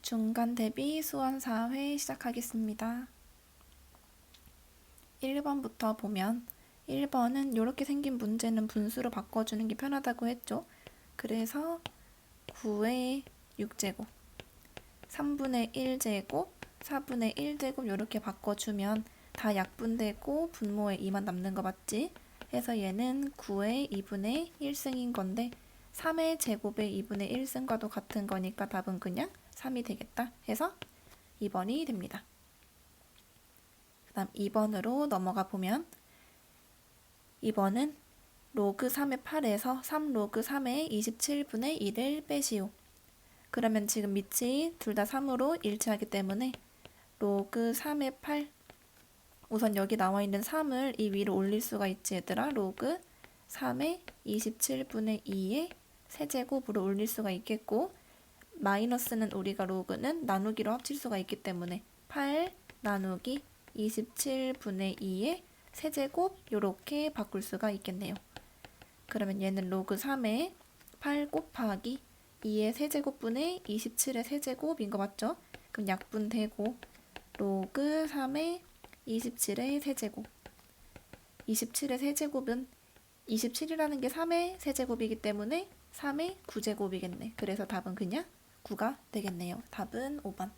중간 대비 수원 4회 시작하겠습니다. 1번부터 보면 1번은 이렇게 생긴 문제는 분수로 바꿔주는 게 편하다고 했죠. 그래서 9의 6제곱, 3분의 1제곱, 4분의 1제곱 이렇게 바꿔주면 다 약분되고 분모에 2만 남는 거 맞지? 해서 얘는 9의 2분의 1승인 건데 3의 제곱의 2분의 1승과도 같은 거니까 답은 그냥 3이 되겠다 해서 2번이 됩니다. 그 다음 2번으로 넘어가 보면 2번은 로그 3의 8에서 3 로그 3의 27분의 1을 빼시오. 그러면 지금 밑이 둘 다 3으로 일치하기 때문에 로그 3의 8, 우선 여기 나와 있는 3을 이 위로 올릴 수가 있지 얘들아. 로그 3의 27분의 2의 세제곱으로 올릴 수가 있겠고, 마이너스는 우리가 로그는 나누기로 합칠 수가 있기 때문에 8 나누기 27분의 2의 세제곱 이렇게 바꿀 수가 있겠네요. 그러면 얘는 로그 3의 8 곱하기 2의 세제곱분의 27의 세제곱인 거 맞죠? 그럼 약분되고 로그 3의 27의 세제곱, 27의 세제곱은 27이라는 게 3의 세제곱이기 때문에 3의 9제곱이겠네. 그래서 답은 그냥 9가 되겠네요. 답은 5번.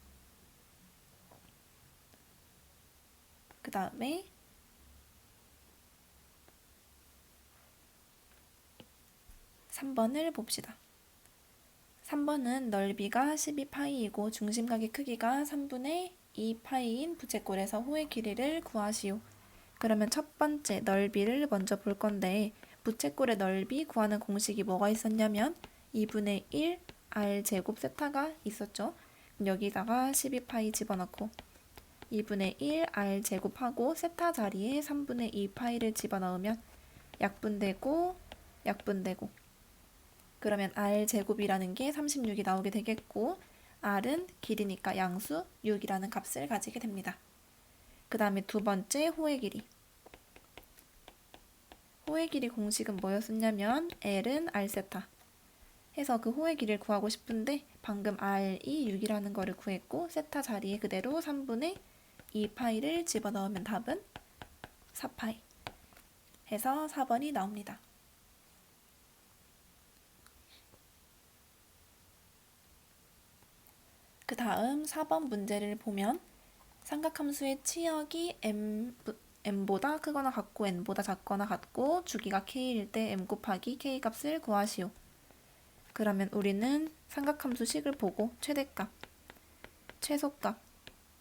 그 다음에 3번을 봅시다. 3번은 넓이가 12파이이고 중심각의 크기가 3분의 2파이인 부채꼴에서 호의 길이를 구하시오. 그러면 첫 번째 넓이를 먼저 볼 건데, 부채꼴의 넓이 구하는 공식이 뭐가 있었냐면 2분의 1 r제곱 세타가 있었죠. 여기다가 12파이 집어넣고 2분의 1 r제곱하고 세타 자리에 3분의 2파이를 집어넣으면 약분되고 그러면 r제곱이라는 게 36이 나오게 되겠고, r은 길이니까 양수 6이라는 값을 가지게 됩니다. 그 다음에 두 번째 호의 길이. 호의 길이 공식은 뭐였었냐면 L은 r세타 해서 그 호의 길이를 구하고 싶은데 방금 r이 6이라는 거를 구했고 세타 자리에 그대로 3분의 2파이를 집어넣으면 답은 4파이 해서 4번이 나옵니다. 그 다음 4번 문제를 보면 삼각함수의 치역이 m보다 크거나 같고 n보다 작거나 같고 주기가 k일 때 m 곱하기 k 값을 구하시오. 그러면 우리는 삼각함수 식을 보고 최대값, 최소값,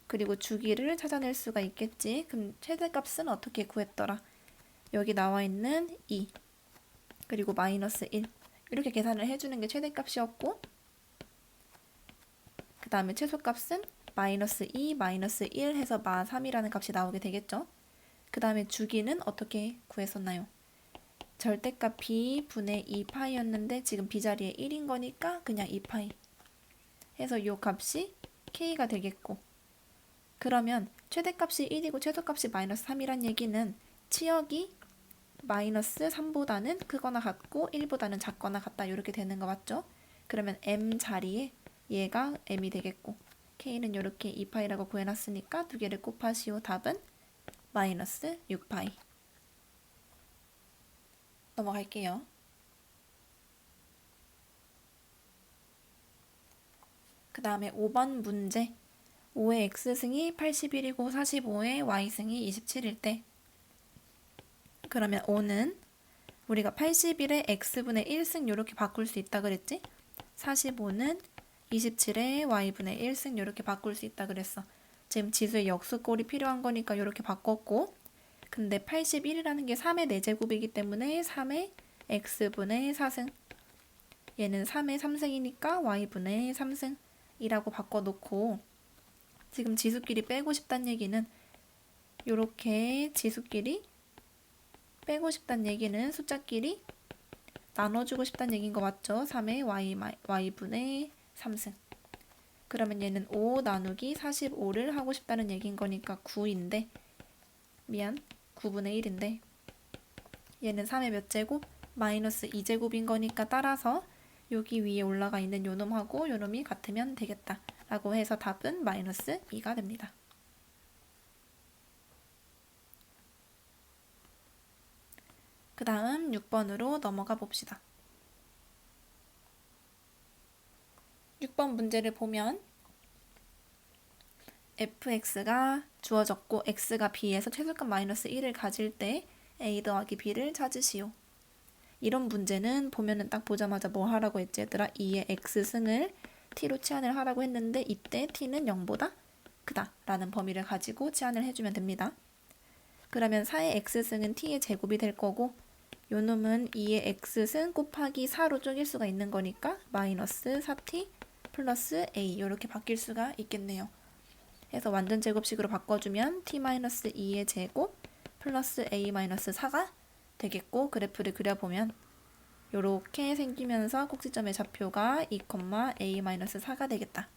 그리고 주기를 찾아낼 수가 있겠지. 그럼 최대값은 어떻게 구했더라? 여기 나와 있는 2 그리고 마이너스 1 이렇게 계산을 해주는 게 최대값이었고, 그 다음에 최소값은 마이너스 2, 마이너스 1 해서 마 3이라는 값이 나오게 되겠죠. 그 다음에 주기는 어떻게 구했었나요? 절대값 b분의 2파이였는데 지금 b자리에 1인 거니까 그냥 2파이 해서 이 값이 k가 되겠고, 그러면 최대값이 1이고 최소값이 마이너스 3이란 얘기는 치역이 마이너스 3보다는 크거나 같고 1보다는 작거나 같다 이렇게 되는 거 맞죠? 그러면 m 자리에 얘가 m이 되겠고 k는 이렇게 2파이라고 구해놨으니까 두 개를 곱하시오. 답은 마이너스 6파이. 넘어갈게요. 그 다음에 5번 문제. 5의 x승이 81이고 45의 y승이 27일 때, 그러면 5는 우리가 81의 x분의 1승 이렇게 바꿀 수 있다 그랬지? 45는 27의 y분의 1승 이렇게 바꿀 수 있다 그랬어. 지금 지수의 역수꼴이 필요한 거니까 이렇게 바꿨고, 근데 81이라는 게 3의 4제곱이기 때문에 3의 x분의 4승, 얘는 3의 3승이니까 y분의 3승이라고 바꿔놓고, 지금 지수끼리 빼고 싶다는 얘기는 이렇게 지수끼리 빼고 싶다는 얘기는 숫자끼리 나눠주고 싶다는 얘기인 거 맞죠? 3의 y분의 3승. 그러면 얘는 5 나누기 45를 하고 싶다는 얘기인 거니까 9인데, 9분의 1인데 얘는 3의 몇 제곱? 마이너스 2제곱인 거니까 따라서 여기 위에 올라가 있는 요놈하고 요놈이 같으면 되겠다 라고 해서 답은 마이너스 2가 됩니다. 그 다음 6번으로 넘어가 봅시다. 6번 문제를 보면 fx가 주어졌고 x가 b에서 최소값 마이너스 1을 가질 때 a 더하기 b를 찾으시오. 이런 문제는 보면은 딱 보자마자 뭐 하라고 했지 얘들아? 2의 x승을 t로 치환을 하라고 했는데 이때 t는 0보다 크다 라는 범위를 가지고 치환을 해주면 됩니다. 그러면 4의 x승은 t의 제곱이 될 거고 요 놈은 2의 x승 곱하기 4로 쪼갤 수가 있는 거니까 마이너스 4t 플러스 a 이렇게 바뀔 수가 있겠네요. 해서 완전 제곱식으로 바꿔주면 t-2의 제곱 플러스 a-4가 되겠고 그래프를 그려보면 이렇게 생기면서 꼭지점의 좌표가 2, a-4가 되겠다.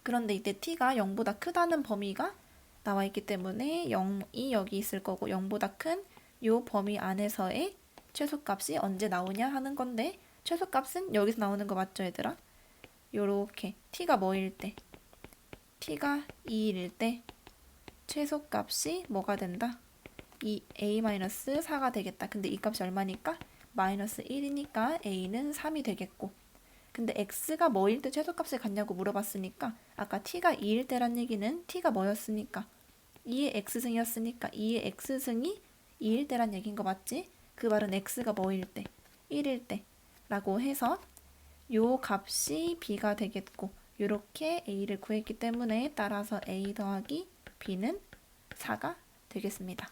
그런데 이때 t가 0보다 크다는 범위가 나와 있기 때문에 0이 여기 있을 거고 0보다 큰 이 범위 안에서의 최소값이 언제 나오냐 하는 건데 최소값은 여기서 나오는 거 맞죠 얘들아? 요렇게 t가 뭐일 때? t가 2일 때 최소값이 뭐가 된다? a-4가 되겠다. 근데 이 값이 얼마니까? 마이너스 1이니까 a는 3이 되겠고 근데 x가 뭐일 때 최소값을 갖냐고 물어봤으니까 아까 t가 2일 때란 얘기는 t가 뭐였으니까 2의 x승이었으니까 2의 x승이 2일 때란 얘기인 거 맞지? 그 말은 x가 뭐일 때? 1일 때 라고 해서 요 값이 b가 되겠고 이렇게 a를 구했기 때문에 따라서 a 더하기 b는 4가 되겠습니다.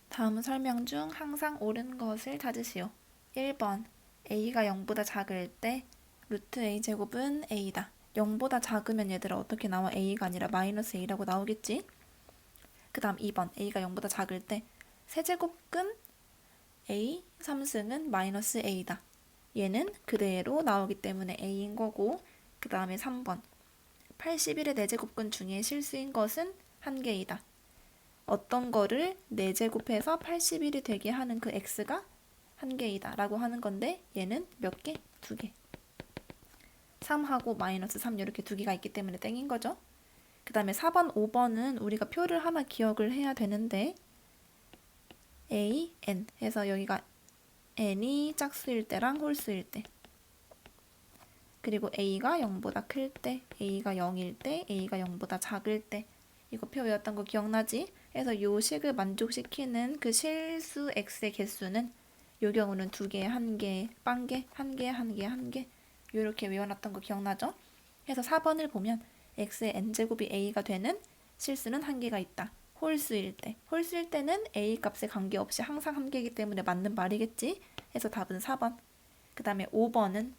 다음 설명 중 항상 옳은 것을 찾으시오. 1번 a가 0보다 작을 때 루트 a 제곱은 a다. 0보다 작으면 얘들아 어떻게 나와? a가 아니라 마이너스 a라고 나오겠지? 그 다음 2번 a가 0보다 작을 때 세제곱근 a 3승은 마이너스 a다. 얘는 그대로 나오기 때문에 a인 거고 그 다음에 3번 81의 4제곱근 중에 실수인 것은 1개이다. 어떤 거를 4제곱해서 81이 되게 하는 그 x가 1개이다 라고 하는 건데 얘는 몇 개? 2개. 3하고 마이너스 3 이렇게 2개가 있기 때문에 땡인 거죠. 그 다음에 4번, 5번은 우리가 표를 하나 기억을 해야 되는데 a, n 해서 여기가 n이 짝수일 때랑 홀수일 때 그리고 a가 0보다 클 때, a가 0일 때, a가 0보다 작을 때 이거 표 외웠던 거 기억나지? 그래서 요 식을 만족시키는 그 실수 x의 개수는 요 경우는 2개, 1개, 빵개, 1개, 1개, 1개 이렇게 외워놨던 거 기억나죠? 그래서 4번을 보면 x의 n제곱이 a가 되는 실수는 1개가 있다. 홀수일 때. 홀수일 때는 a 값에 관계없이 항상 1개이기 때문에 맞는 말이겠지? 그래서 답은 4번. 그 다음에 5번은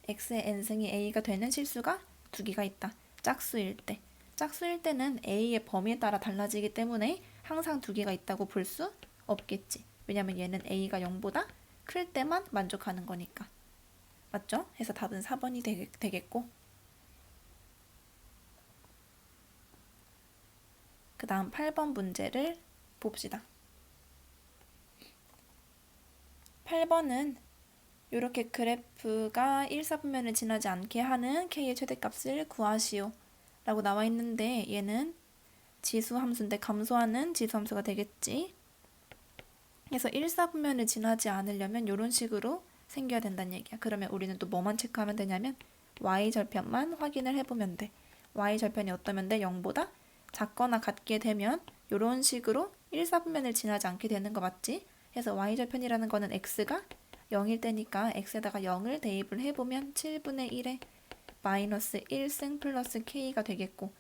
x의 n승이 a가 되는 실수가 2개가 있다. 짝수일 때. 짝수일 때는 a의 범위에 따라 달라지기 때문에 항상 2개가 있다고 볼 수 없겠지. 왜냐면 얘는 a가 0보다 클 때만 만족하는 거니까. 맞죠? 그래서 답은 4번이 되겠고 그 다음 8번 문제를 봅시다. 8번은 이렇게 그래프가 1사분면을 지나지 않게 하는 k의 최대값을 구하시오 라고 나와 있는데 얘는 지수 함수인데 감소하는 지수 함수가 되겠지. 그래서 1사분면을 지나지 않으려면 이런 식으로 생겨야 된다는 얘기야. 그러면 우리는 또 뭐만 체크하면 되냐면 y절편만 확인을 해보면 돼. y절편이 어떠면 돼? 0보다 작거나 같게 되면 이런 식으로 1사분면을 지나지 않게 되는 거 맞지? 그래서 y절편이라는 거는 x가 0일 때니까 x에다가 0을 대입을 해보면 7분의 1에 마이너스 1승 플러스 k가 되겠고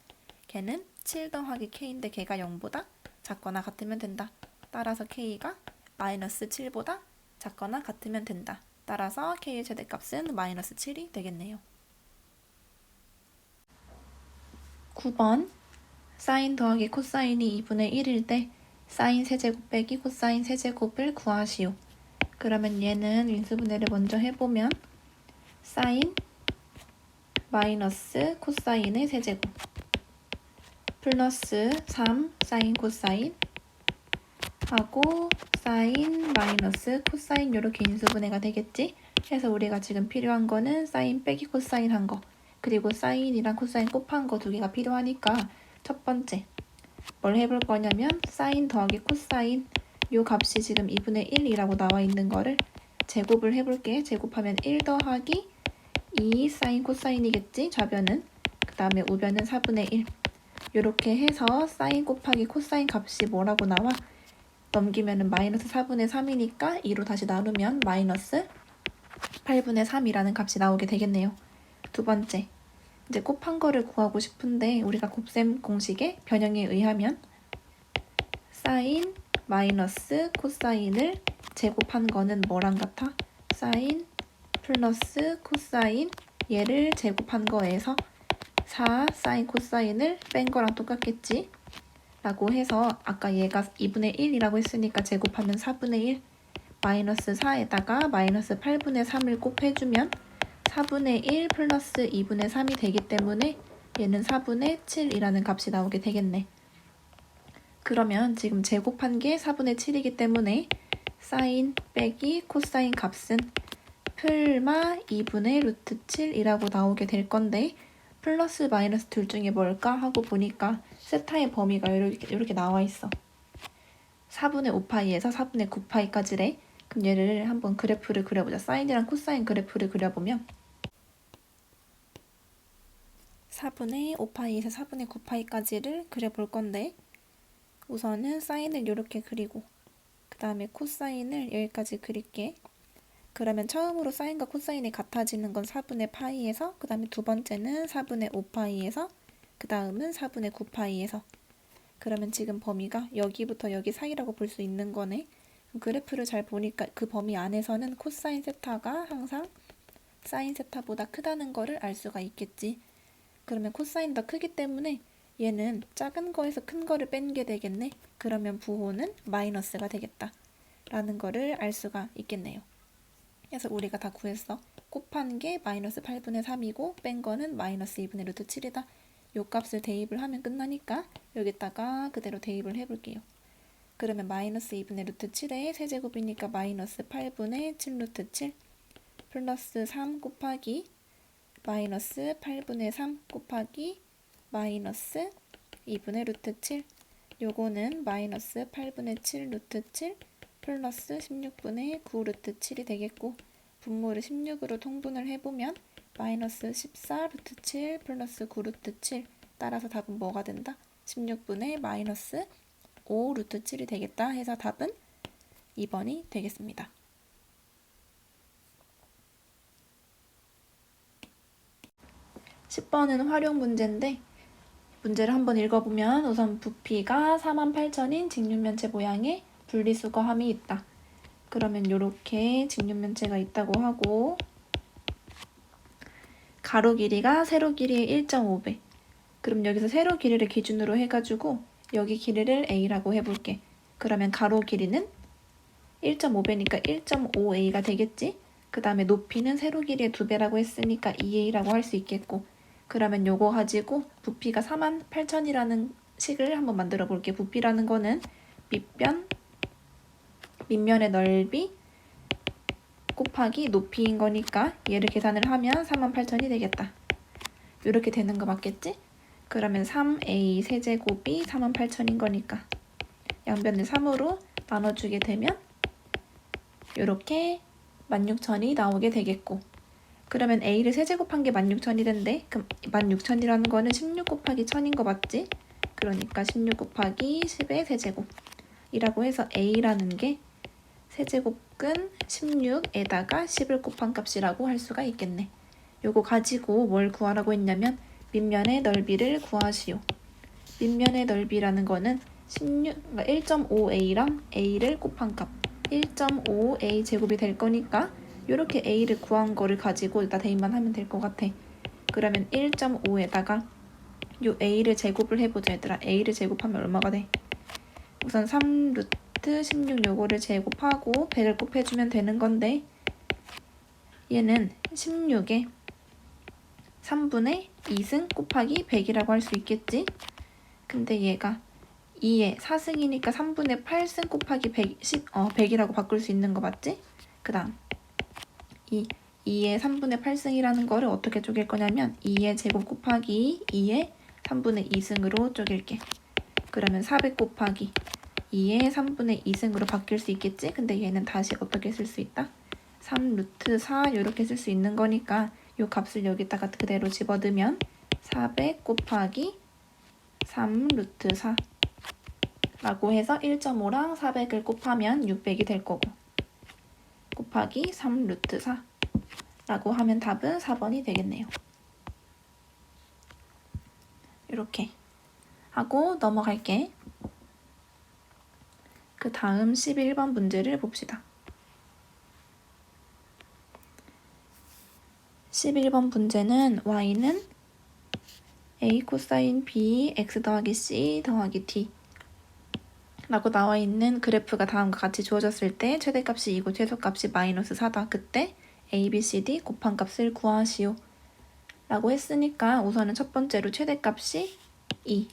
걔는 7 더하기 k인데 걔가 0보다 작거나 같으면 된다. 따라서 k가 마이너스 7보다 작거나 같으면 된다. 따라서 k의 최대값은 마이너스 7이 되겠네요. 9번 사인 더하기 코사인이 2분의 1일 때 사인 세제곱 빼기 코사인 세제곱을 구하시오. 그러면 얘는 인수분해를 먼저 해보면 사인 마이너스 코사인의 세제곱 플러스 3 사인 코사인 하고 사인 마이너스 코사인 이렇게 인수분해가 되겠지? 그래서 우리가 지금 필요한 거는 사인 빼기 코사인 한 거, 그리고 사인이랑 코사인 곱한 거 두 개가 필요하니까 첫 번째 뭘 해볼 거냐면 사인 더하기 코사인 요 값이 지금 2분의 1이라고 나와 있는 거를 제곱을 해볼게. 제곱하면 1 더하기 2 사인 코사인이겠지? 좌변은. 그 다음에 우변은 4분의 1. 이렇게 해서 사인 곱하기 코사인 값이 뭐라고 나와? 넘기면은 마이너스 4분의 3이니까 2로 다시 나누면 마이너스 8분의 3이라는 값이 나오게 되겠네요. 두 번째, 이제 곱한 거를 구하고 싶은데 우리가 곱셈 공식의 변형에 의하면 사인 마이너스 코사인을 제곱한 거는 뭐랑 같아? 사인 플러스 코사인 얘를 제곱한 거에서 4 사인 코사인을 뺀 거랑 똑같겠지? 라고 해서 아까 얘가 2분의 1이라고 했으니까 제곱하면 4분의 1 마이너스 4에다가 마이너스 8분의 3을 곱해주면 4분의 1 플러스 2분의 3이 되기 때문에 얘는 4분의 7이라는 값이 나오게 되겠네. 그러면 지금 제곱한 게 4분의 7이기 때문에 사인 빼기 코사인 값은 풀마 2분의 루트 7이라고 나오게 될 건데 플러스 마이너스 둘 중에 뭘까 하고 보니까 세타의 범위가 이렇게 나와 있어. 4분의 5파이에서 4분의 9파이까지래. 그럼 얘를 한번 그래프를 그려보자. 사인이랑 코사인 그래프를 그려보면 4분의 5파이에서 4분의 9파이까지를 그려볼 건데 우선은 사인을 이렇게 그리고 그 다음에 코사인을 여기까지 그릴게. 그러면 처음으로 사인과 코사인이 같아지는 건 4분의 파이에서 그 다음에 두 번째는 4분의 5파이에서 그 다음은 4분의 9파이에서 그러면 지금 범위가 여기부터 여기 사이라고 볼 수 있는 거네. 그래프를 잘 보니까 그 범위 안에서는 코사인 세타가 항상 사인 세타보다 크다는 거를 알 수가 있겠지. 그러면 코사인 더 크기 때문에 얘는 작은 거에서 큰 거를 뺀 게 되겠네. 그러면 부호는 마이너스가 되겠다 라는 거를 알 수가 있겠네요. 그래서 우리가 다 구했어. 곱한 게 마이너스 8분의 3이고 뺀 거는 마이너스 2분의 루트 7이다. 요 값을 대입을 하면 끝나니까 여기다가 그대로 대입을 해볼게요. 그러면 마이너스 2분의 루트 7의 세제곱이니까 마이너스 8분의 7 루트 7 플러스 3 곱하기 마이너스 8분의 3 곱하기 마이너스 2분의 루트 7 요거는 마이너스 8분의 7 루트 7 플러스 16분의 9 루트 7이 되겠고 분모를 16으로 통분을 해보면 마이너스 14 루트 7 플러스 9 루트 7 따라서 답은 뭐가 된다? 16분의 마이너스 5 루트 7이 되겠다 해서 답은 2번이 되겠습니다. 10번은 활용 문제인데 문제를 한번 읽어보면 우선 부피가 48,000인 직육면체 모양의 분리수거함이 있다. 그러면 이렇게 직육면체가 있다고 하고 가로 길이가 세로 길이의 1.5배. 그럼 여기서 세로 길이를 기준으로 해가지고 여기 길이를 A라고 해볼게. 그러면 가로 길이는 1.5배니까 1.5A가 되겠지? 그 다음에 높이는 세로 길이의 2배라고 했으니까 2A라고 할 수 있겠고 그러면 요거 가지고 부피가 48,000이라는 식을 한번 만들어 볼게. 부피라는 거는 밑면의 넓이 곱하기 높이인 거니까 얘를 계산을 하면 48,000이 되겠다. 이렇게 되는 거 맞겠지? 그러면 3A 세제곱이 48,000인 거니까 양변을 3으로 나눠주게 되면 이렇게 16,000이 나오게 되겠고 그러면 A를 세제곱한 게 16,000이던데 그럼 16,000이라는 거는 16 곱하기 1000인 거 맞지? 그러니까 16 곱하기 10의 세제곱이라고 해서 A라는 게 세제곱근 16에다가 10을 곱한 값이라고 할 수가 있겠네. 요거 가지고 뭘 구하라고 했냐면 밑면의 넓이를 구하시오. 밑면의 넓이라는 거는 1.5A랑 A를 곱한 값 1.5A 제곱이 될 거니까 이렇게 A를 구한 거를 가지고 일단 대입만 하면 될 것 같아. 그러면 1.5에다가 요 A를 제곱을 해보자 얘들아. A를 제곱하면 얼마가 돼? 우선 3루트 16 요거를 제곱하고 100을 곱해주면 되는 건데 얘는 16에 3분의 2승 곱하기 100이라고 할 수 있겠지? 근데 얘가 2에 4승이니까 3분의 8승 곱하기 100이라고 바꿀 수 있는 거 맞지? 그 다음 2의 3분의 8승이라는 거를 어떻게 쪼갤 거냐면 2의 제곱 곱하기 2의 3분의 2승으로 쪼갤게. 그러면 400 곱하기 2의 3분의 2승으로 바뀔 수 있겠지? 근데 얘는 다시 어떻게 쓸 수 있다? 3 루트 4 이렇게 쓸 수 있는 거니까 이 값을 여기다가 그대로 집어넣으면 400 곱하기 3 루트 4 라고 해서 1.5랑 400을 곱하면 600이 될 거고 곱하기 3 루트 4 라고 하면 답은 4번이 되겠네요. 이렇게 하고 넘어갈게. 그 다음 11번 문제를 봅시다. 11번 문제는 y는 a 코사인 b x 더하기 c 더하기 d 라고 나와 있는 그래프가 다음과 같이 주어졌을 때 최대값이 2고 최소값이 마이너스 4다. 그때 a, b, c, d 곱한 값을 구하시오 라고 했으니까 우선은 첫 번째로 최대값이 2,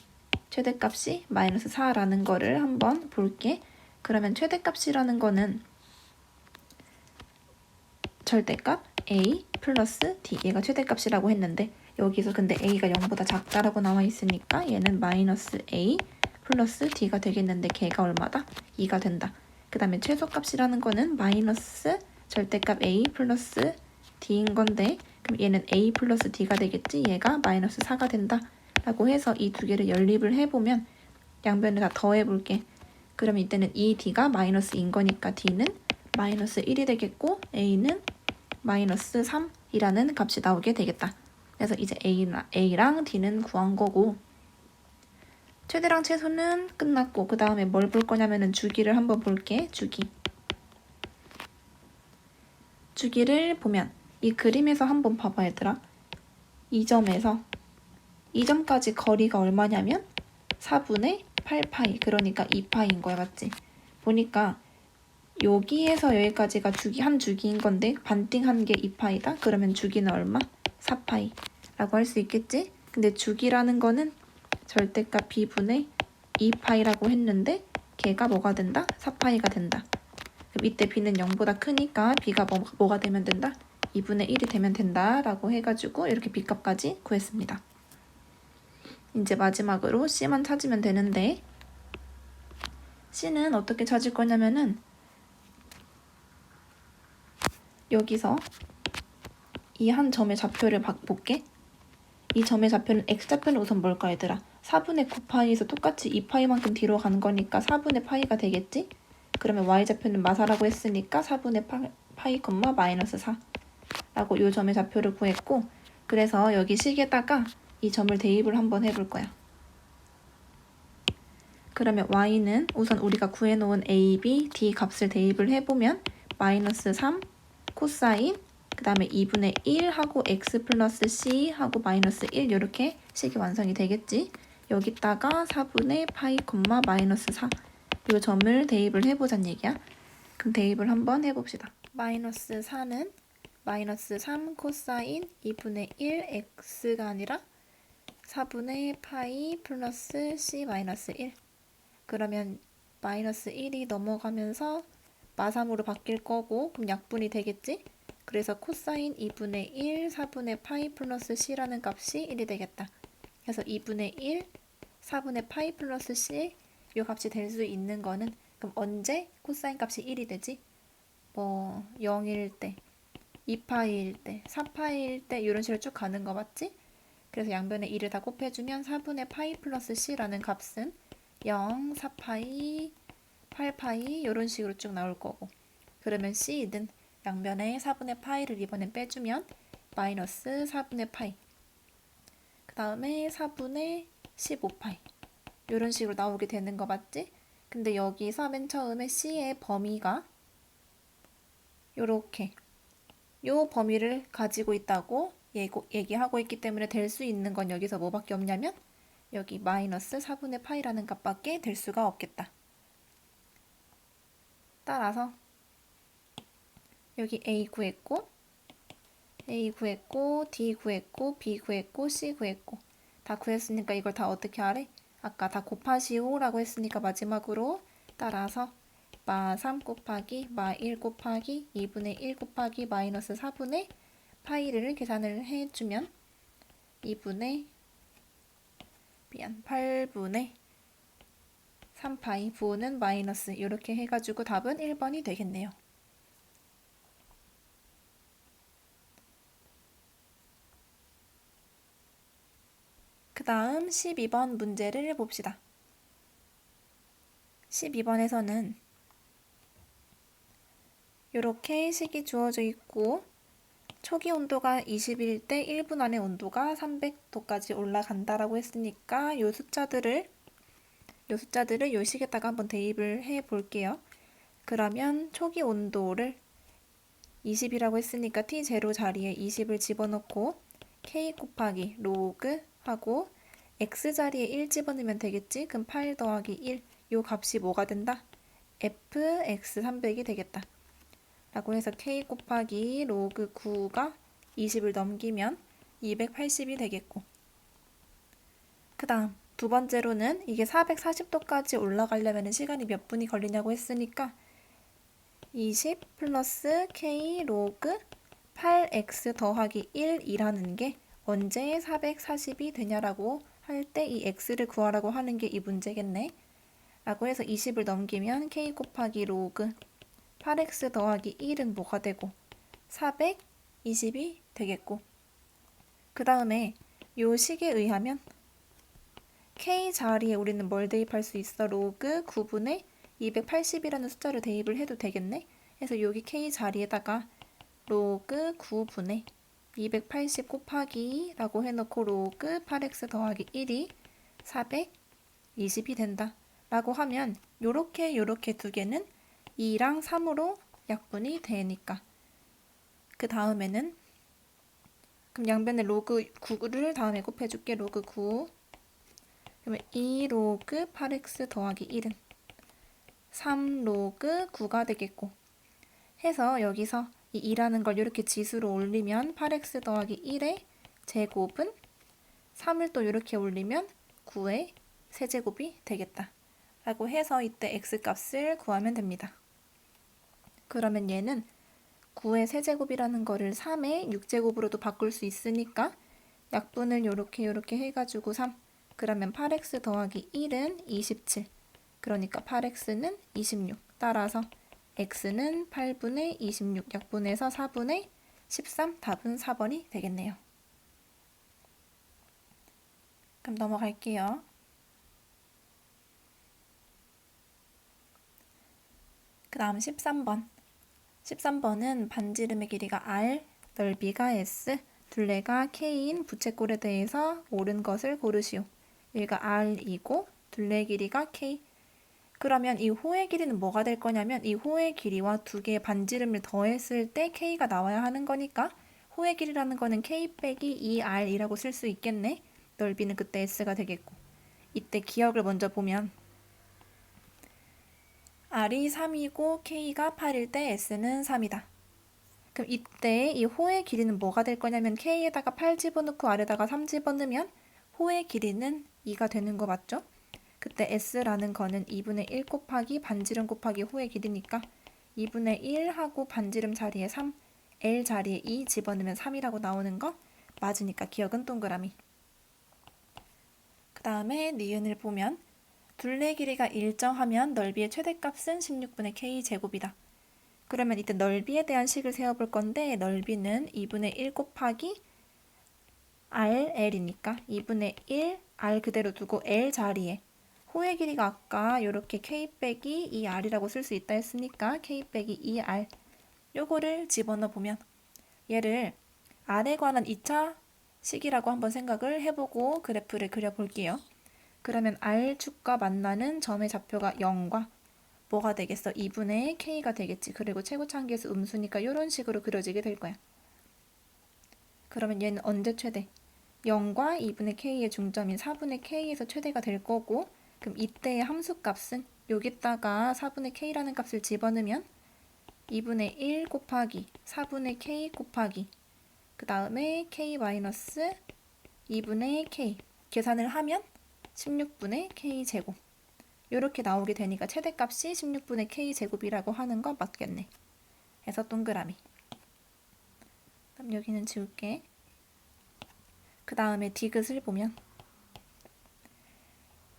최대값이 마이너스 4라는 거를 한번 볼게. 그러면 최대값이라는 거는 절대값 a 플러스 d, 얘가 최대값이라고 했는데 여기서 근데 a가 0보다 작다라고 나와 있으니까 얘는 마이너스 a 플러스 d가 되겠는데 걔가 얼마다? 2가 된다. 그 다음에 최소값이라는 거는 마이너스 절대값 a 플러스 d인 건데 그럼 얘는 a 플러스 d가 되겠지? 얘가 마이너스 4가 된다 라고 해서 이 두 개를 연립을 해보면 양변을 다 더해볼게. 그러면 이때는 이 d가 마이너스인 거니까 d는 마이너스 1이 되겠고 a는 마이너스 3이라는 값이 나오게 되겠다. 그래서 이제 a랑 d는 구한 거고 최대랑 최소는 끝났고 그 다음에 뭘 볼 거냐면은 주기를 한번 볼게. 주기를 보면 이 그림에서 한번 봐봐 얘들아. 이 점에서 이 점까지 거리가 얼마냐면 4분의 8파이, 그러니까 2파이인 거야, 맞지? 보니까 여기에서 여기까지가 한 주기인 건데 반띵한 게 2파이다? 그러면 주기는 얼마? 4파이 라고 할 수 있겠지? 근데 주기라는 거는 절대값 b분의 2파이라고 했는데 걔가 뭐가 된다? 4파이가 된다. 그럼 이때 b는 0보다 크니까 b가 뭐가 되면 된다? 2분의 1이 되면 된다 라고 해가지고 이렇게 b값까지 구했습니다. 이제 마지막으로 c만 찾으면 되는데 c는 어떻게 찾을 거냐면은 여기서 이 한 점의 좌표를 볼게. 이 점의 좌표는 x좌표는 우선 뭘까 얘들아? 4분의 9파이에서 똑같이 2파이만큼 뒤로 가는 거니까 4분의 파이가 되겠지? 그러면 y좌표는 마사라고 했으니까 4분의 파이, 마이너스 4 라고 이 점의 좌표를 구했고 그래서 여기 식에다가 이 점을 대입을 한번 해볼 거야. 그러면 y는 우선 우리가 구해놓은 a, b, d 값을 대입을 해보면 마이너스 3 코사인 그 다음에 2분의 1 하고 x 플러스 c 하고 마이너스 1 이렇게 식이 완성이 되겠지. 여기다가 4분의 파이, 마이너스 4 이 점을 대입을 해보자는 얘기야. 그럼 대입을 한번 해봅시다. 마이너스 4는 마이너스 3 코사인 2분의 1 x가 아니라 4분의 파이 플러스 c 마이너스 1. 그러면 마이너스 1이 넘어가면서 마삼으로 바뀔 거고 그럼 약분이 되겠지? 그래서 코사인 2분의 1 4분의 파이 플러스 c라는 값이 1이 되겠다. 그래서 2분의 1 4분의 파이 플러스 c 이 값이 될 수 있는 거는 그럼 언제 코사인 값이 1이 되지? 뭐 0일 때, 2파이일 때, 4파이일 때 이런 식으로 쭉 가는 거 맞지? 그래서 양변에 2를 다 곱해주면 4분의 파이 플러스 c라는 값은 0, 4파이, 8파이 이런 식으로 쭉 나올 거고 그러면 c는 양변에 4분의 파이를 이번엔 빼주면 마이너스 4분의 파이 그 다음에 4분의 15파이 이런 식으로 나오게 되는 거 맞지? 근데 여기서 맨 처음에 c의 범위가 요렇게 요 범위를 가지고 있다고 얘기하고 있기 때문에 될 수 있는 건 여기서 뭐밖에 없냐면 여기 마이너스 4분의 파이라는 값밖에 될 수가 없겠다. 따라서 여기 A 구했고 D 구했고 B 구했고 C 구했고 다 구했으니까 이걸 다 어떻게 하래? 아까 다 곱하시오라고 했으니까 마지막으로 따라서 마3 곱하기 마1 곱하기 2분의 1 곱하기 마이너스 4분의 파이를 계산을 해주면 8분의 3파이 부호는 마이너스 이렇게 해가지고 답은 1번이 되겠네요. 그 다음 12번 문제를 봅시다. 12번에서는 이렇게 식이 주어져 있고 초기 온도가 20일 때 1분 안에 온도가 300도까지 올라간다라고 했으니까 요 숫자들을 요 식에다가 한번 대입을 해 볼게요. 그러면 초기 온도를 20이라고 했으니까 T0 자리에 20을 집어넣고 K 곱하기 로그 하고 X 자리에 1 집어넣으면 되겠지? 그럼 8 더하기 1, 요 값이 뭐가 된다? fx300이 되겠다. 라고 해서 K 곱하기 로그 9가 20을 넘기면 280이 되겠고, 그 다음 두 번째로는 이게 440도까지 올라가려면 시간이 몇 분이 걸리냐고 했으니까 20 플러스 K 로그 8x 더하기 1이라는 게 언제 440이 되냐라고 할 때 이 x를 구하라고 하는 게 이 문제겠네. 라고 해서 20을 넘기면 K 곱하기 로그 8x 더하기 1은 뭐가 되고 420이 되겠고, 그 다음에 요 식에 의하면 K 자리에 우리는 뭘 대입할 수 있어? 로그 9분의 280이라는 숫자를 대입을 해도 되겠네? 그래서 여기 K 자리에다가 로그 9분의 280 곱하기 라고 해놓고 로그 8x 더하기 1이 420이 된다 라고 하면 요렇게 두 개는 2랑 3으로 약분이 되니까 그 다음에는 그럼 양변에 로그 9를 다음에 곱해줄게. 로그 9 그러면 2 로그 8x 더하기 1은 3 로그 9가 되겠고, 해서 여기서 이 2라는 걸 이렇게 지수로 올리면 8x 더하기 1의 제곱은 3을 또 이렇게 올리면 9의 세제곱이 되겠다 라고 해서 이때 x값을 구하면 됩니다. 그러면 얘는 9의 세제곱이라는 거를 3의 6제곱으로도 바꿀 수 있으니까 약분을 요렇게 해가지고 3, 그러면 8x 더하기 1은 27, 그러니까 8x는 26, 따라서 x는 8분의 26 약분해서 4분의 13, 답은 4번이 되겠네요. 그럼 넘어갈게요. 그 다음 13번. 13번은 반지름의 길이가 r, 넓이가 s, 둘레가 k인 부채꼴에 대해서 옳은 것을 고르시오. 여기가 r이고 둘레 길이가 k. 그러면 이 호의 길이는 뭐가 될 거냐면 이 호의 길이와 두 개의 반지름을 더했을 때 k가 나와야 하는 거니까 호의 길이라는 거는 k 빼기 2r이라고 쓸 수 있겠네. 넓이는 그때 s가 되겠고, 이때 기억을 먼저 보면 r이 3이고 k가 8일 때 s는 3이다. 그럼 이때 이 호의 길이는 뭐가 될 거냐면 k에다가 8 집어넣고 r에다가 3 집어넣으면 호의 길이는 2가 되는 거 맞죠? 그때 s라는 거는 2분의 1 곱하기 반지름 곱하기 호의 길이니까 2분의 1 하고 반지름 자리에 3, L 자리에 2 집어넣으면 3이라고 나오는 거 맞으니까 기억은 동그라미. 그 다음에 니은을 보면 둘레 길이가 일정하면 넓이의 최대값은 16분의 k 제곱이다. 그러면 이때 넓이에 대한 식을 세워볼 건데 넓이는 2분의 1 곱하기 RL이니까 2분의 1 R 그대로 두고 L 자리에 호의 길이가 아까 이렇게 k 빼기 2r이라고 쓸 수 있다 했으니까 k 빼기 2r 요거를 집어넣어 보면 얘를 r에 관한 2차 식이라고 한번 생각을 해보고 그래프를 그려볼게요. 그러면 r축과 만나는 점의 좌표가 0과 뭐가 되겠어? 2분의 k가 되겠지. 그리고 최고차항계수 음수니까 이런 식으로 그려지게 될 거야. 그러면 얘는 언제 최대? 0과 2분의 k의 중점인 4분의 k에서 최대가 될 거고, 그럼 이때의 함수값은 여기다가 4분의 k라는 값을 집어넣으면 2분의 1 곱하기 4분의 k 곱하기 그 다음에 k 마이너스 2분의 k 계산을 하면 16분의 k제곱. 이렇게 나오게 되니까 최대값이 16분의 k제곱이라고 하는 거 맞겠네. 그래서 동그라미. 그럼 여기는 지울게. 그 다음에 디귿을 보면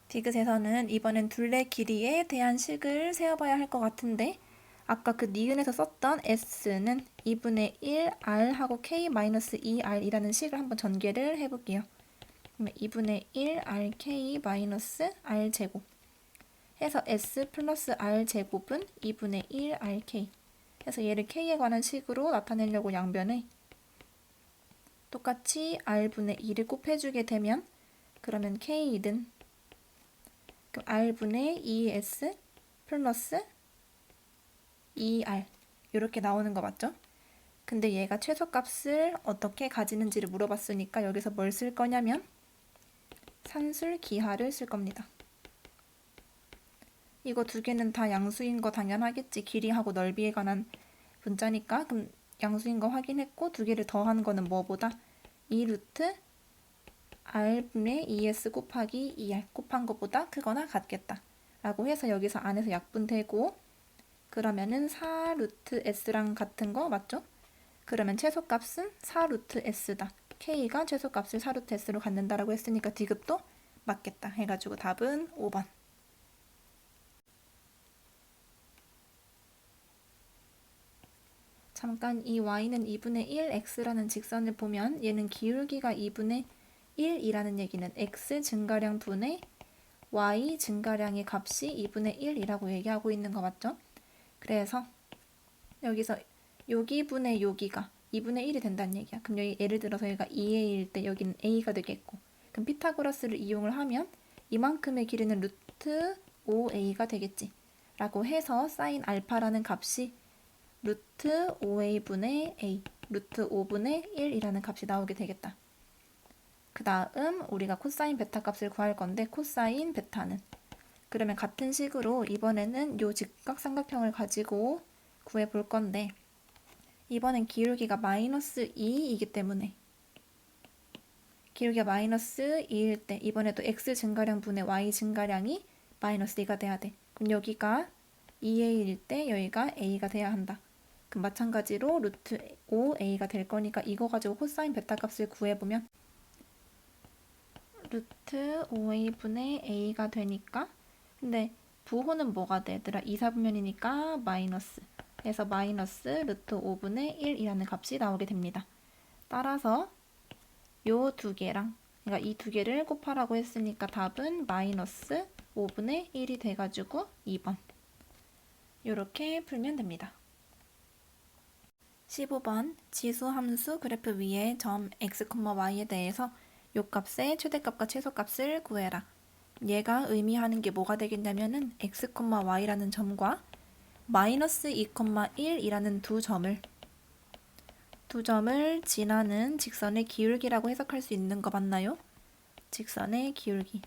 디귿에서는 이번엔 둘레 길이에 대한 식을 세어봐야 할 것 같은데 아까 그 니은에서 썼던 S는 2분의 1 R하고 K-2R 이라는 식을 한번 전개를 해볼게요. 그러면 2분의 1 RK 마이너스 R 제곱 해서 S 플러스 R 제곱은 2분의 1 RK 해서 얘를 K에 관한 식으로 나타내려고 양변에 똑같이 R분의 2를 곱해주게 되면 그러면 K는 R분의 2S 플러스 2R 이렇게 나오는 거 맞죠? 근데 얘가 최소값을 어떻게 가지는지를 물어봤으니까 여기서 뭘 쓸 거냐면 산술 기하를 쓸 겁니다. 이거 두 개는 다 양수인 거 당연하겠지. 길이하고 넓이에 관한 문자니까. 그럼 양수인 거 확인했고 두 개를 더한 거는 뭐보다 2루트 R분의 2S 곱하기 2R 곱한 것보다 크거나 같겠다. 라고 해서 여기서 안에서 약분되고 그러면은 4루트 S랑 같은 거 맞죠? 그러면 최소값은 4루트 S다. K가 최소값을 4루트 S로 갖는다라고 했으니까 디귿도 맞겠다. 해가지고 답은 5번. 잠깐 이 y는 2분의 1 x라는 직선을 보면 얘는 기울기가 2분의 1이라는 얘기는 x 증가량 분의 y 증가량의 값이 2분의 1이라고 얘기하고 있는 거 맞죠? 그래서 여기서 여기분의 여기가 2분의 1이 된다는 얘기야. 그럼 여기 예를 들어서 여기가 2a일 때 여기는 a가 되겠고 그럼 피타고라스를 이용을 하면 이만큼의 길이는 루트 5a가 되겠지. 라고 해서 사인 알파라는 값이 루트 5a분의 a, 루트 5분의 1이라는 값이 나오게 되겠다. 그 다음 우리가 코사인 베타 값을 구할 건데 코사인 베타는 그러면 같은 식으로 이번에는 요 직각삼각형을 가지고 구해 볼 건데 이번엔 기울기가 마이너스 2이기 때문에 기울기가 마이너스 2일 때 이번에도 x 증가량 분의 y 증가량이 마이너스 2가 돼야 돼. 그럼 여기가 2a일 때 여기가 a가 돼야 한다. 그럼 마찬가지로 루트 5a가 될 거니까 이거 가지고 코사인 베타 값을 구해보면 루트 5a분의 a가 되니까 근데 부호는 뭐가 돼? 얘들아 2, 4분면이니까 마이너스 그래서 마이너스 루트 5분의 1이라는 값이 나오게 됩니다. 따라서 요 두 개랑 그러니까 이 두 개를 곱하라고 했으니까 답은 마이너스 5분의 1이 돼가지고 2번 이렇게 풀면 됩니다. 15번 지수함수 그래프 위에 점 x, y에 대해서 요 값의 최대값과 최소값을 구해라. 얘가 의미하는 게 뭐가 되겠냐면은 x, y라는 점과 마이너스 2, 1이라는 두 점을 지나는 직선의 기울기라고 해석할 수 있는 거 맞나요? 직선의 기울기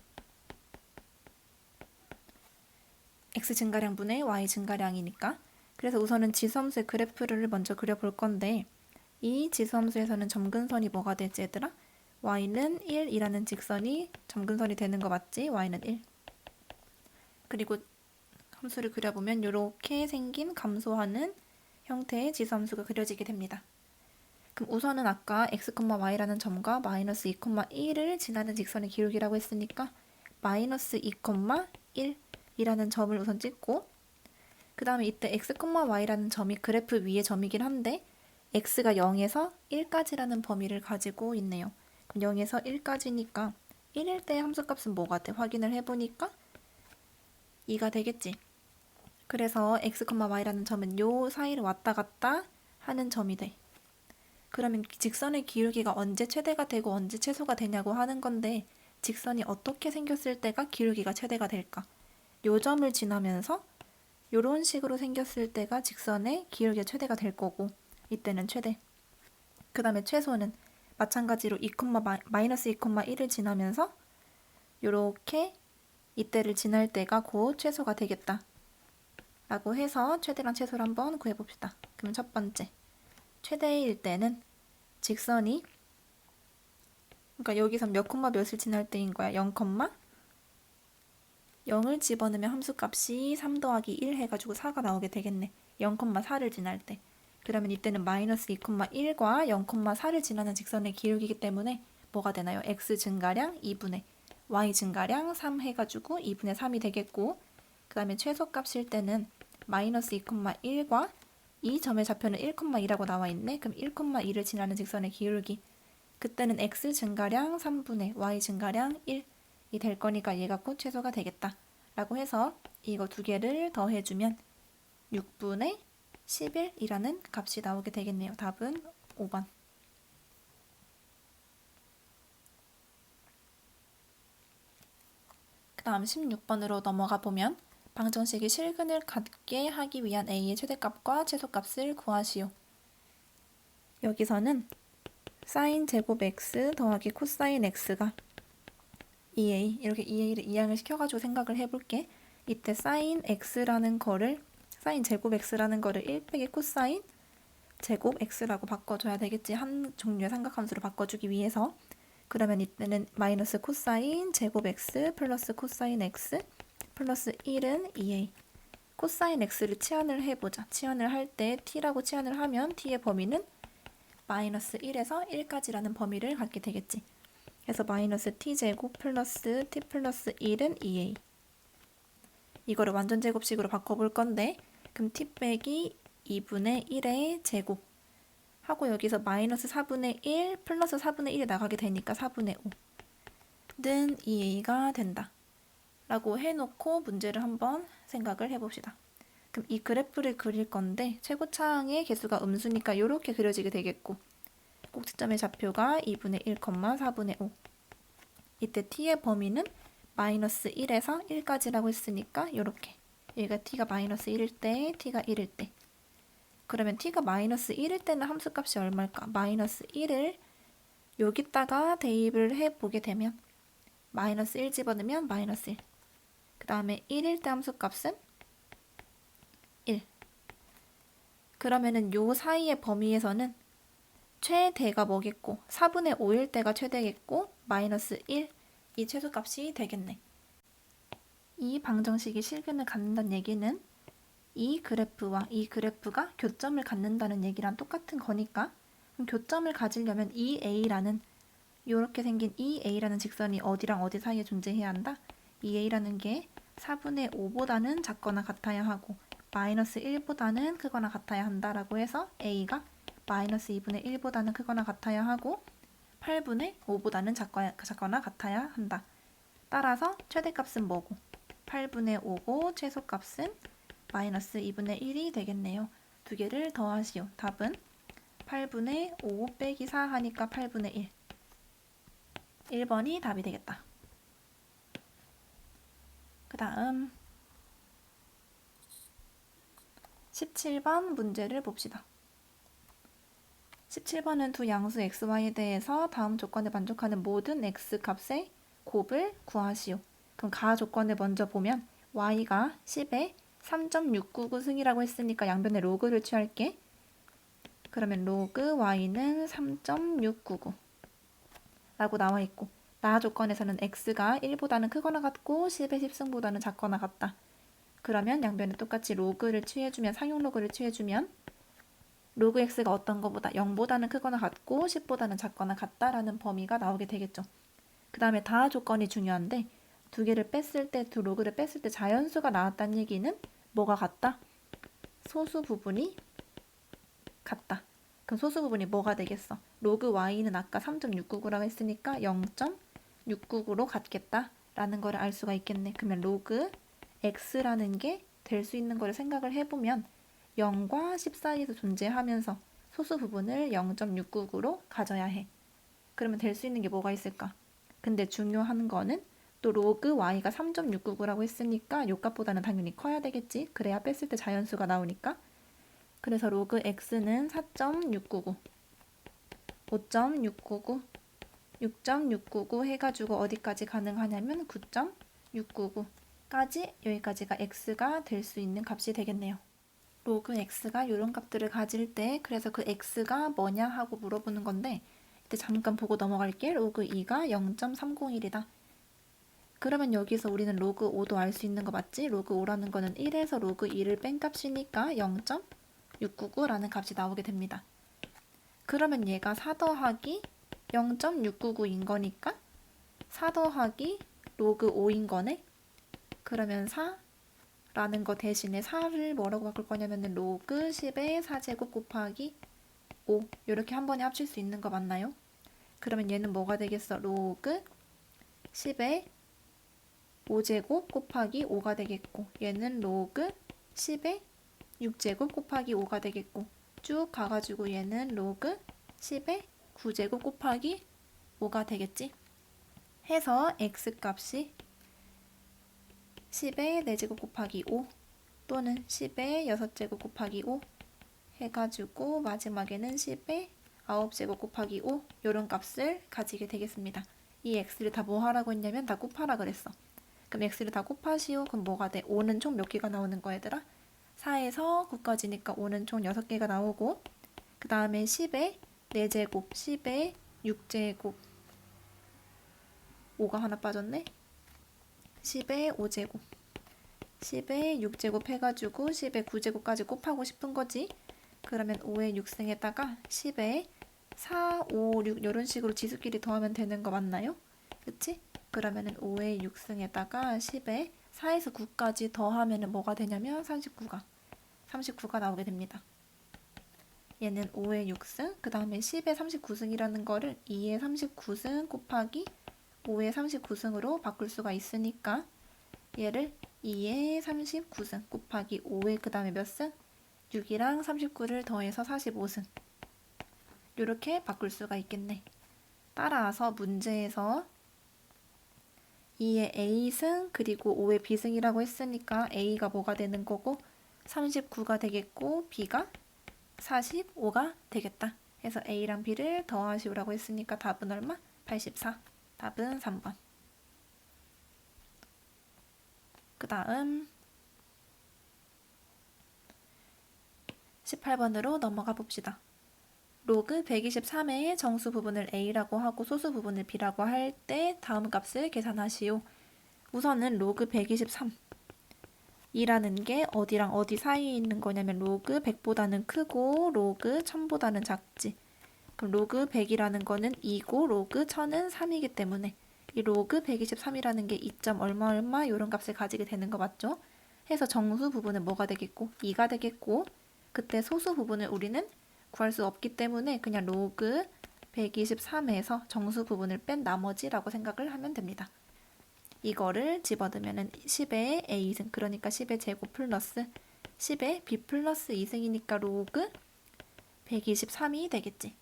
x 증가량 분의 y 증가량이니까 그래서 우선은 지수함수의 그래프를 먼저 그려볼 건데 이 지수함수에서는 점근선이 뭐가 되지 얘들아? y는 1이라는 직선이 점근선이 되는 거 맞지? y는 1 그리고 함수를 그려보면 이렇게 생긴 감소하는 형태의 지수함수가 그려지게 됩니다. 그럼 우선은 아까 x, y라는 점과 마이너스 2, 1을 지나는 직선의 기울기라고 했으니까 마이너스 2, 1이라는 점을 우선 찍고 그 다음에 이때 x, y라는 점이 그래프 위의 점이긴 한데 x가 0에서 1까지라는 범위를 가지고 있네요. 그럼 0에서 1까지니까 1일 때 함수값은 뭐가 돼? 확인을 해보니까 2가 되겠지. 그래서 x, y라는 점은 요 사이를 왔다 갔다 하는 점이 돼. 그러면 직선의 기울기가 언제 최대가 되고 언제 최소가 되냐고 하는 건데 직선이 어떻게 생겼을 때가 기울기가 최대가 될까? 요 점을 지나면서 요런 식으로 생겼을 때가 직선의 기울기가 최대가 될 거고 이때는 최대. 그 다음에 최소는 마찬가지로 2, 마이너스 2, 1을 지나면서 요렇게 이때를 지날 때가 곧 최소가 되겠다. 라고 해서 최대랑 최소를 한번 구해봅시다. 그럼 첫 번째 최대일 때는 직선이 그러니까 여기서 몇 콤마 몇을 지날 때인 거야? 0, 0을 집어넣으면 함수값이 3 더하기 1 해가지고 4가 나오게 되겠네. 0,4를 지날 때. 그러면 이때는 마이너스 2,1과 0,4를 지나는 직선의 기울기이기 때문에 뭐가 되나요? x 증가량 2분의 y 증가량 3 해가지고 2분의 3이 되겠고, 그 다음에 최소값일 때는 마이너스 2,1과 이 점의 좌표는 1,2라고 나와 있네. 그럼 1,2를 지나는 직선의 기울기. 그때는 x 증가량 3분의 y 증가량 1이 될 거니까 얘가 곧 최소가 되겠다. 라고 해서 이거 두 개를 더해주면 6분의 11이라는 값이 나오게 되겠네요. 답은 5번. 그 다음 16번으로 넘어가 보면 방정식이 실근을 갖게 하기 위한 a의 최대값과 최소값을 구하시오. 여기서는 사인 제곱 x 더하기 코사인 x가 2a, 이렇게 2a를 이항을 시켜가지고 생각을 해볼게. 이때 사인 x라는 거를, 사인 제곱 x라는 거를 1 빼기 코사인 제곱 x라고 바꿔줘야 되겠지. 한 종류의 삼각함수로 바꿔주기 위해서. 그러면 이때는 마이너스 코사인 제곱 x 플러스 코사인 x 플러스 1은 2a. 코사인 x를 치환을 해보자. 치환을 할 때 t라고 치환을 하면 t의 범위는 마이너스 1에서 1까지라는 범위를 갖게 되겠지. 그래서 마이너스 t제곱 플러스 t 플러스 1은 2a. 이거를 완전 제곱식으로 바꿔볼 건데, 그럼 t 빼기 2분의 1의 제곱 하고 여기서 마이너스 4분의 1 플러스 4분의 1이 나가게 되니까 4분의 5는 2a가 된다. 라고 해놓고 문제를 한번 생각을 해봅시다. 그럼 이 그래프를 그릴 건데 최고차항의 개수가 음수니까 이렇게 그려지게 되겠고, 꼭지점의 좌표가 2분의 1, 4분의 5. 이때 t의 범위는 마이너스 1에서 1까지라고 했으니까 이렇게. 여기가 t가 마이너스 1일 때, t가 1일 때. 그러면 t가 마이너스 1일 때는 함수값이 얼마일까? 마이너스 1을 여기다가 대입을 해보게 되면 마이너스 1 집어넣으면 마이너스 1. 그 다음에 1일 때 함수값은 1. 그러면은 요 사이의 범위에서는 최대가 뭐겠고 4분의 5일 때가 최대겠고 마이너스 1 이 최소값이 되겠네. 이 방정식이 실근을 갖는다는 얘기는 이 그래프와 이 그래프가 교점을 갖는다는 얘기랑 똑같은 거니까, 그럼 교점을 가지려면 이 a라는 이렇게 생긴 이 a라는 직선이 어디랑 어디 사이에 존재해야 한다? 이 a라는 게 4분의 5보다는 작거나 같아야 하고 마이너스 1보다는 크거나 같아야 한다라고 해서 a가 마이너스 2분의 1보다는 크거나 같아야 하고 8분의 5보다는 작거나 같아야 한다. 따라서 최대값은 뭐고 8분의 5고 최소값은 마이너스 2분의 1이 되겠네요. 두 개를 더하시오. 답은 8분의 5 빼기 4 하니까 8분의 1. 1번이 답이 되겠다. 그 다음 17번 문제를 봅시다. 17번은 두 양수 xy에 대해서 다음 조건에 만족하는 모든 x값의 곱을 구하시오. 그럼 가 조건을 먼저 보면 y가 10에 3.699승이라고 했으니까 양변에 로그를 취할게. 그러면 로그 y는 3.699 라고 나와 있고, 나 조건에서는 x가 1보다는 크거나 같고 10의 10승보다는 작거나 같다. 그러면 양변에 똑같이 로그를 취해주면, 상용 로그를 취해주면 로그 x가 어떤 것보다 0보다는 크거나 같고 10보다는 작거나 같다라는 범위가 나오게 되겠죠. 그 다음에 다 조건이 중요한데 두 개를 뺐을 때, 두 로그를 뺐을 때 자연수가 나왔다는 얘기는 뭐가 같다? 소수 부분이 같다. 그럼 소수 부분이 뭐가 되겠어? 로그 y는 아까 3.699라고 했으니까 0.699로 같겠다라는 거를 알 수가 있겠네. 그러면 로그 x라는 게 될 수 있는 거를 생각을 해보면 0과 10 사이에서 존재하면서 소수 부분을 0.699로 가져야 해. 그러면 될 수 있는 게 뭐가 있을까? 근데 중요한 거는 또 로그 y가 3.699라고 했으니까 요 값보다는 당연히 커야 되겠지. 그래야 뺐을 때 자연수가 나오니까. 그래서 로그 x는 4.699, 5.699, 6.699 해가지고 어디까지 가능하냐면 9.699까지, 여기까지가 x가 될 수 있는 값이 되겠네요. 로그 x가 이런 값들을 가질 때 그래서 그 x가 뭐냐 하고 물어보는 건데, 이때 잠깐 보고 넘어갈게. 로그 2가 0.301이다. 그러면 여기서 우리는 로그 5도 알 수 있는 거 맞지? 로그 5라는 거는 1에서 로그 2를 뺀 값이니까 0.699라는 값이 나오게 됩니다. 그러면 얘가 4 더하기 0.699인 거니까 4 더하기 로그 5인 거네? 그러면 4라는 거 대신에 4를 뭐라고 바꿀 거냐면 로그 10의 4제곱 곱하기 5 이렇게 한 번에 합칠 수 있는 거 맞나요? 그러면 얘는 뭐가 되겠어? 로그 10의 5제곱 곱하기 5가 되겠고 얘는 로그 10의 6제곱 곱하기 5가 되겠고 쭉 가가지고 얘는 로그 10의 9제곱 곱하기 5가 되겠지? 해서 x값이 10의 4제곱 곱하기 5 또는 10의 6제곱 곱하기 5 해가지고 마지막에는 10의 9제곱 곱하기 5 이런 값을 가지게 되겠습니다. 이 x를 다 뭐 하라고 했냐면 다 곱하라 그랬어. 그럼 x를 다 곱하시오. 그럼 뭐가 돼? 5는 총 몇 개가 나오는 거야 얘들아? 4에서 9까지니까 5는 총 6개가 나오고 그 다음에 10의 4제곱, 10의 6제곱 5가 하나 빠졌네? 10의 5제곱 10의 6제곱 해가지고 10의 9제곱까지 곱하고 싶은 거지. 그러면 5의 6승에다가 10의 4, 5, 6 이런 식으로 지수끼리 더하면 되는 거 맞나요? 그치? 그러면은 5의 6승에다가 10의 4에서 9까지 더하면은 뭐가 되냐면 39가 나오게 됩니다. 얘는 5의 6승, 그 다음에 10의 39승이라는 거를 2의 39승 곱하기 5의 39승으로 바꿀 수가 있으니까 얘를 2의 39승 곱하기 5의 그 다음에 몇 승? 6이랑 39를 더해서 45승 이렇게 바꿀 수가 있겠네. 따라서 문제에서 2의 A승 그리고 5의 B승이라고 했으니까 A가 뭐가 되는 거고 39가 되겠고 B가 45가 되겠다. 해서 A랑 B를 더하시오라고 했으니까 답은 얼마? 84. 답은 3번. 그 다음 18번으로 넘어가 봅시다. 로그 123의 정수 부분을 A라고 하고 소수 부분을 B라고 할 때 다음 값을 계산하시오. 우선은 로그 123 이라는 게 어디랑 어디 사이에 있는 거냐면 로그 100보다는 크고 로그 1000보다는 작지. 그럼 로그 100이라는 거는 2고 로그 1000은 3이기 때문에 이 로그 123이라는 게 2점 얼마 얼마 이런 값을 가지게 되는 거 맞죠? 해서 정수 부분은 뭐가 되겠고 2가 되겠고 그때 소수 부분을 우리는 구할 수 없기 때문에 그냥 로그 123에서 정수 부분을 뺀 나머지라고 생각을 하면 됩니다. 이거를 집어넣으면 10의 A승 그러니까 10의 제곱 플러스 10의 B 플러스 2승이니까 로그 123이 되겠지.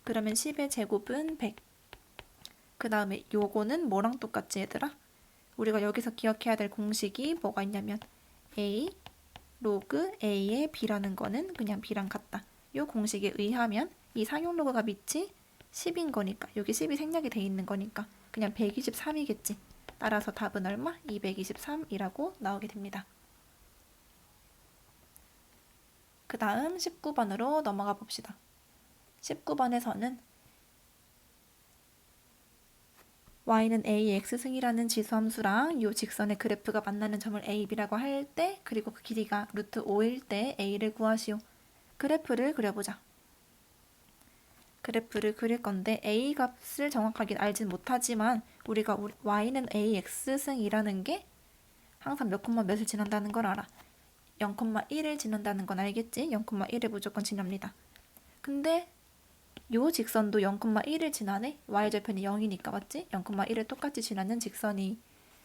그러면 10의 제곱은 100. 그 다음에 요거는 뭐랑 똑같지 얘들아? 우리가 여기서 기억해야 될 공식이 뭐가 있냐면 A 로그 A의 B라는 거는 그냥 B랑 같다. 요 공식에 의하면 이 상용 로그가 밑이 10인 거니까 여기 10이 생략이 돼 있는 거니까 그냥 123이겠지. 따라서 답은 얼마? 223이라고 나오게 됩니다. 그 다음 19번으로 넘어가 봅시다. 19번에서는 y는 ax승이라는 지수함수랑 이 직선의 그래프가 만나는 점을 a, b라고 할 때 그리고 그 길이가 루트 5일 때 a를 구하시오. 그래프를 그려보자. 그래프를 그릴 건데 a 값을 정확하게 알진 못하지만 우리가 y는 ax승이라는 게 항상 몇 콤마 몇을 지난다는 걸 알아. 0,1을 지난다는 건 알겠지? 0,1을 무조건 지납니다. 근데 요 직선도 0,1을 지나네? y절편이 0이니까 맞지? 0,1을 똑같이 지나는 직선이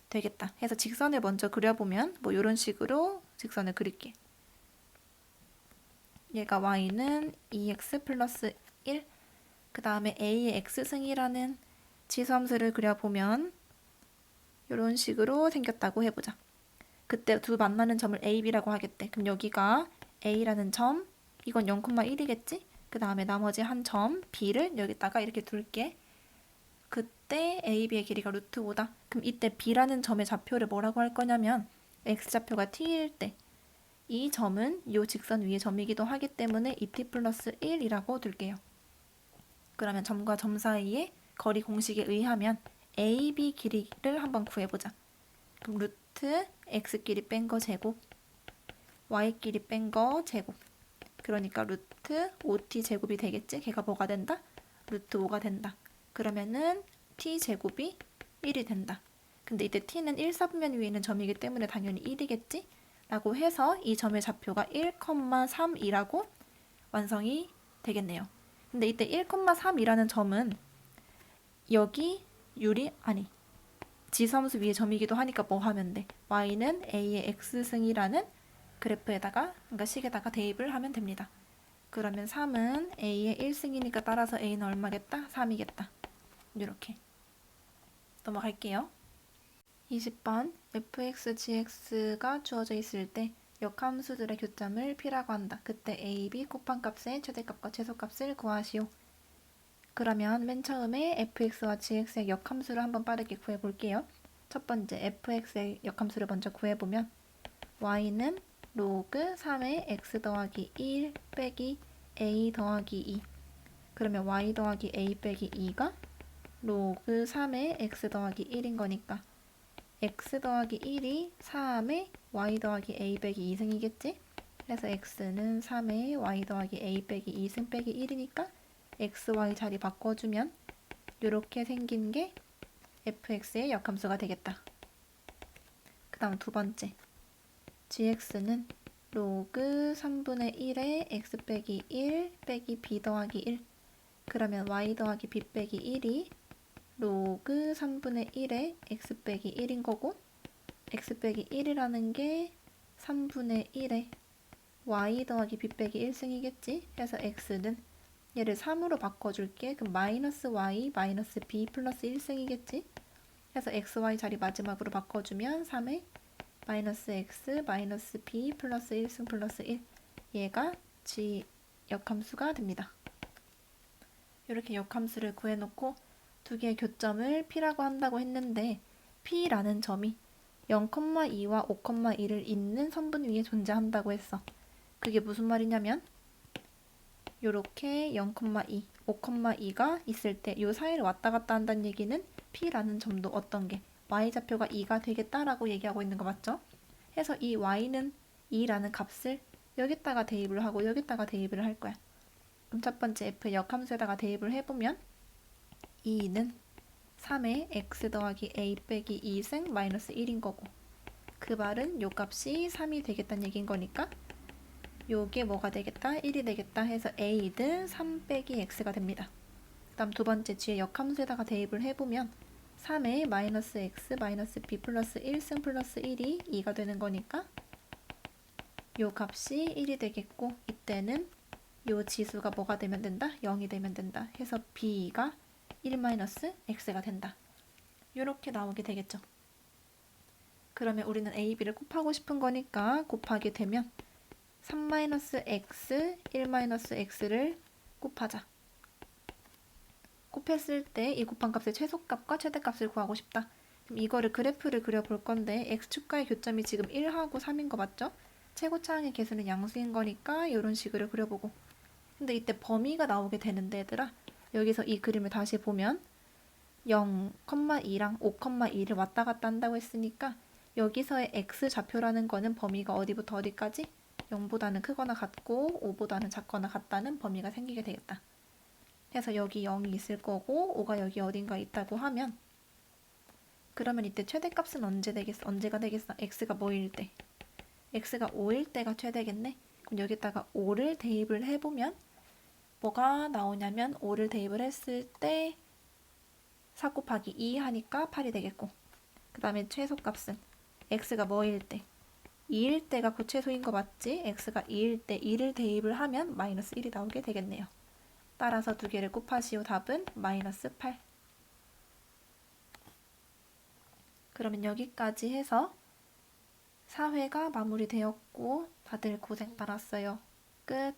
되겠다. 해서 직선을 먼저 그려보면 뭐 이런 식으로 직선을 그릴게. 얘가 y는 2x 플러스 1 그 다음에 a의 x승이라는 지수함수를 그려보면 이런 식으로 생겼다고 해보자. 그때 두 만나는 점을 a, b라고 하겠대. 그럼 여기가 a라는 점, 이건 0,1이겠지? 그 다음에 나머지 한 점 b를 여기다가 이렇게 둘게. 그때 a, b의 길이가 루트 5다. 그럼 이때 b라는 점의 좌표를 뭐라고 할 거냐면 x좌표가 t일 때 이 점은 이 직선 위의 점이기도 하기 때문에 2t 플러스 1이라고 둘게요. 그러면 점과 점 사이의 거리 공식에 의하면 AB 길이를 한번 구해보자. 그럼 루트 x끼리 뺀 거 제곱, y끼리 뺀 거 제곱. 그러니까 루트 5t 제곱이 되겠지? 걔가 뭐가 된다? 루트 5가 된다. 그러면은 t 제곱이 1이 된다. 근데 이때 t는 1사분면 위에 있는 점이기 때문에 당연히 1이겠지? 라고 해서 이 점의 좌표가 1,3이라고 완성이 되겠네요. 근데 이때 1,3이라는 점은 여기 지수함수 위에 점이기도 하니까 뭐 하면 돼? y는 a의 x승이라는 그래프에다가, 그러니까 식에다가 대입을 하면 됩니다. 그러면 3은 a의 1승이니까 따라서 a는 얼마겠다? 3이겠다. 이렇게 넘어갈게요. 20번 fx, gx가 주어져 있을 때 역함수들의 교점을 p라고 한다. 그때 a, b 곱한값의 최대값과 최소값을 구하시오. 그러면 맨 처음에 fx와 gx의 역함수를 한번 빠르게 구해볼게요. 첫 번째 fx의 역함수를 먼저 구해보면 y는 로그 3의 x 더하기 1 빼기 a 더하기 2. 그러면 y 더하기 a 빼기 2가 로그 3의 x 더하기 1인 거니까 x 더하기 1이 3의 y 더하기 a 빼기 2승이겠지? 그래서 x는 3의 y 더하기 a 빼기 2승 빼기 1이니까 x, y 자리 바꿔주면 이렇게 생긴 게 fx의 역함수가 되겠다. 그 다음 두 번째 gx는 로그 3분의 1의 x 빼기 1 빼기 b 더하기 1. 그러면 y 더하기 b 빼기 1이 로그 3분의 1의 x 빼기 1인 거고 x 빼기 1이라는 게 3분의 1의 y 더하기 b 빼기 1승이겠지? 그래서 x는 얘를 3으로 바꿔줄게. 그럼 마이너스 y 마이너스 b 플러스 1승이겠지? 그래서 x, y 자리 마지막으로 바꿔주면 3의 마이너스 x 마이너스 b 플러스 1승 플러스 1. 얘가 g 역함수가 됩니다. 이렇게 역함수를 구해놓고 두 개의 교점을 p라고 한다고 했는데 p라는 점이 0,2와 5,2를 잇는 선분 위에 존재한다고 했어. 그게 무슨 말이냐면 요렇게 0,2, 5,2가 있을 때 요 사이를 왔다 갔다 한다는 얘기는 p라는 점도 어떤 게 y좌표가 2가 되겠다라고 얘기하고 있는 거 맞죠? 해서 이 y는 2라는 값을 여기다가 대입을 하고 여기다가 대입을 할 거야. 그럼 첫 번째 f 역함수에다가 대입을 해보면 2는 3의 x 더하기 a 빼기 2승 마이너스 1인 거고 그 말은 요 값이 3이 되겠다는 얘기인 거니까 요게 뭐가 되겠다? 1이 되겠다 해서 a는 3 빼기 x가 됩니다. 그 다음 두 번째 g의 역함수에다가 대입을 해보면 3의 마이너스 x 마이너스 b 플러스 1승 플러스 1이 2가 되는 거니까 요 값이 1이 되겠고 이때는 요 지수가 뭐가 되면 된다? 0이 되면 된다. 해서 b가 1 마이너스 x가 된다. 요렇게 나오게 되겠죠. 그러면 우리는 a, b를 곱하고 싶은 거니까 곱하게 되면 3 마이너스 x, 1 마이너스 x를 곱하자. 곱했을 때 이 곱한 값의 최소값과 최대값을 구하고 싶다. 그럼 이거를 그래프를 그려볼 건데 x축과의 교점이 지금 1하고 3인 거 맞죠? 최고차항의 개수는 양수인 거니까 이런 식으로 그려보고 근데 이때 범위가 나오게 되는데 얘들아 여기서 이 그림을 다시 보면 0,2랑 5,2를 왔다 갔다 한다고 했으니까 여기서의 x좌표라는 거는 범위가 어디부터 어디까지? 0보다는 크거나 같고 5보다는 작거나 같다는 범위가 생기게 되겠다. 그래서 여기 0이 있을 거고 5가 여기 어딘가 있다고 하면 그러면 이때 최대값은 언제가 되겠어? x가 뭐일 때? x가 5일 때가 최대겠네? 그럼 여기다가 5를 대입을 해보면 뭐가 나오냐면 5를 대입을 했을 때 4 곱하기 2 하니까 8이 되겠고 그 다음에 최소값은 x가 뭐일 때? 2일 때가 그 최소인 거 맞지? x가 2일 때 2를 대입을 하면 마이너스 1이 나오게 되겠네요. 따라서 두 개를 곱하시오. 답은 마이너스 8. 그러면 여기까지 해서 4회가 마무리되었고 다들 고생 많았어요. 끝.